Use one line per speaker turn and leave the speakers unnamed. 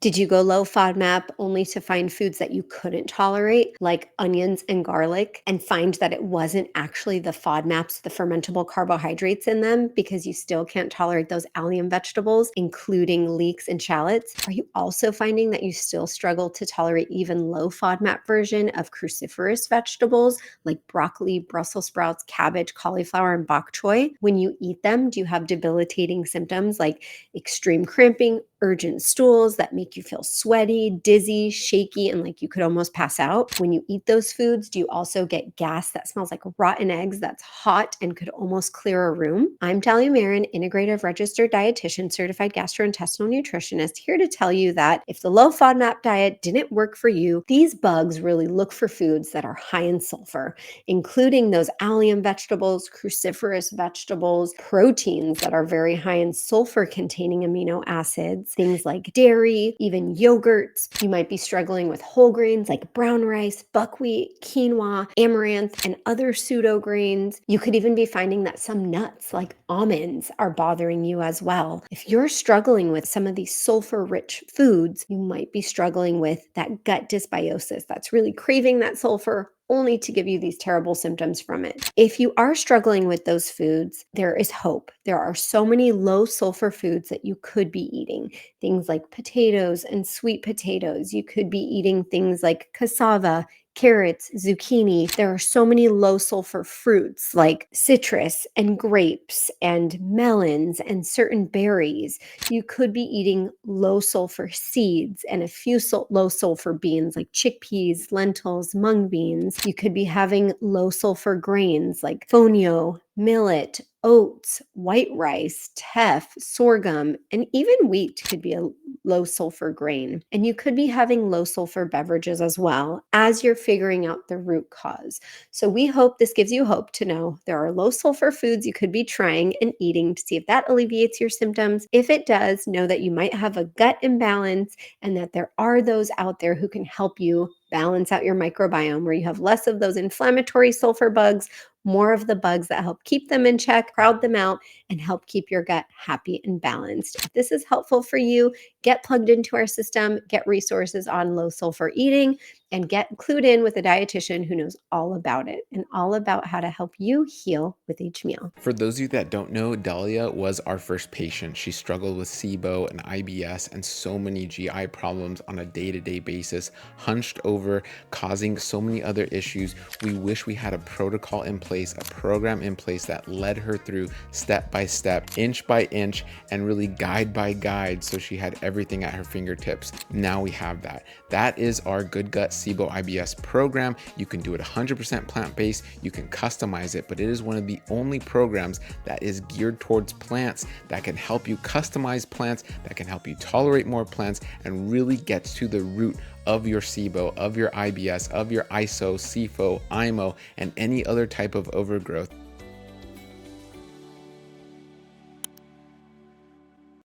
Did you go low FODMAP only to find foods that you couldn't tolerate, like onions and garlic, and find that it wasn't actually the FODMAPs, the fermentable carbohydrates in them, because you still can't tolerate those allium vegetables, including leeks and shallots? Are you also finding that you still struggle to tolerate even low FODMAP version of cruciferous vegetables like broccoli, Brussels sprouts, cabbage, cauliflower, and bok choy? When you eat them, do you have debilitating symptoms like extreme cramping, urgent stools that make you feel sweaty, dizzy, shaky, and like you could almost pass out? When you eat those foods, do you also get gas that smells like rotten eggs that's hot and could almost clear a room? I'm Talia Marin, Integrative Registered Dietitian, Certified Gastrointestinal Nutritionist, here to tell you that if the low FODMAP diet didn't work for you, these bugs really look for foods that are high in sulfur, including those allium vegetables, cruciferous vegetables, proteins that are very high in sulfur-containing amino acids, things like dairy, even yogurts. You might be struggling with whole grains like brown rice, buckwheat, quinoa, amaranth, and other pseudo grains. You could even be finding that some nuts like almonds are bothering you as well. If you're struggling with some of these sulfur-rich foods, you might be struggling with that gut dysbiosis that's really craving that sulfur only to give you these terrible symptoms from it. If you are struggling with those foods, there is hope. There are so many low sulfur foods that you could be eating. Things like potatoes and sweet potatoes. You could be eating things like cassava, carrots, zucchini. There are so many low sulfur fruits like citrus and grapes and melons and certain berries. You could be eating low sulfur seeds and a few low sulfur beans like chickpeas, lentils, mung beans. You could be having low sulfur grains like fonio, millet, oats, white rice, teff, sorghum, and even wheat could be a low sulfur grain. And you could be having low sulfur beverages as well as you're figuring out the root cause. So we hope this gives you hope to know there are low sulfur foods you could be trying and eating to see if that alleviates your symptoms. If it does, know that you might have a gut imbalance and that there are those out there who can help you balance out your microbiome where you have less of those inflammatory sulfur bugs, more of the bugs that help keep them in check, crowd them out, and help keep your gut happy and balanced. If this is helpful for you, get plugged into our system, get resources on low sulfur eating, and get clued in with a dietitian who knows all about it and all about how to help you heal with each meal.
For those of you that don't know, Dahlia was our first patient. She struggled with SIBO and IBS and so many GI problems on a day-to-day basis, hunched over, causing so many other issues. We wish we had a protocol in place, a program in place that led her through step by step, inch by inch, and really guide by guide, so she had everything at her fingertips. Now we have that. That is our Good Gut SIBO IBS program. You can do it 100% plant-based. You can customize it, but it is one of the only programs that is geared towards plants, that can help you customize plants, that can help you tolerate more plants, and really gets to the root of your SIBO, of your IBS, of your ISO, SIFO, IMO, and any other type of overgrowth.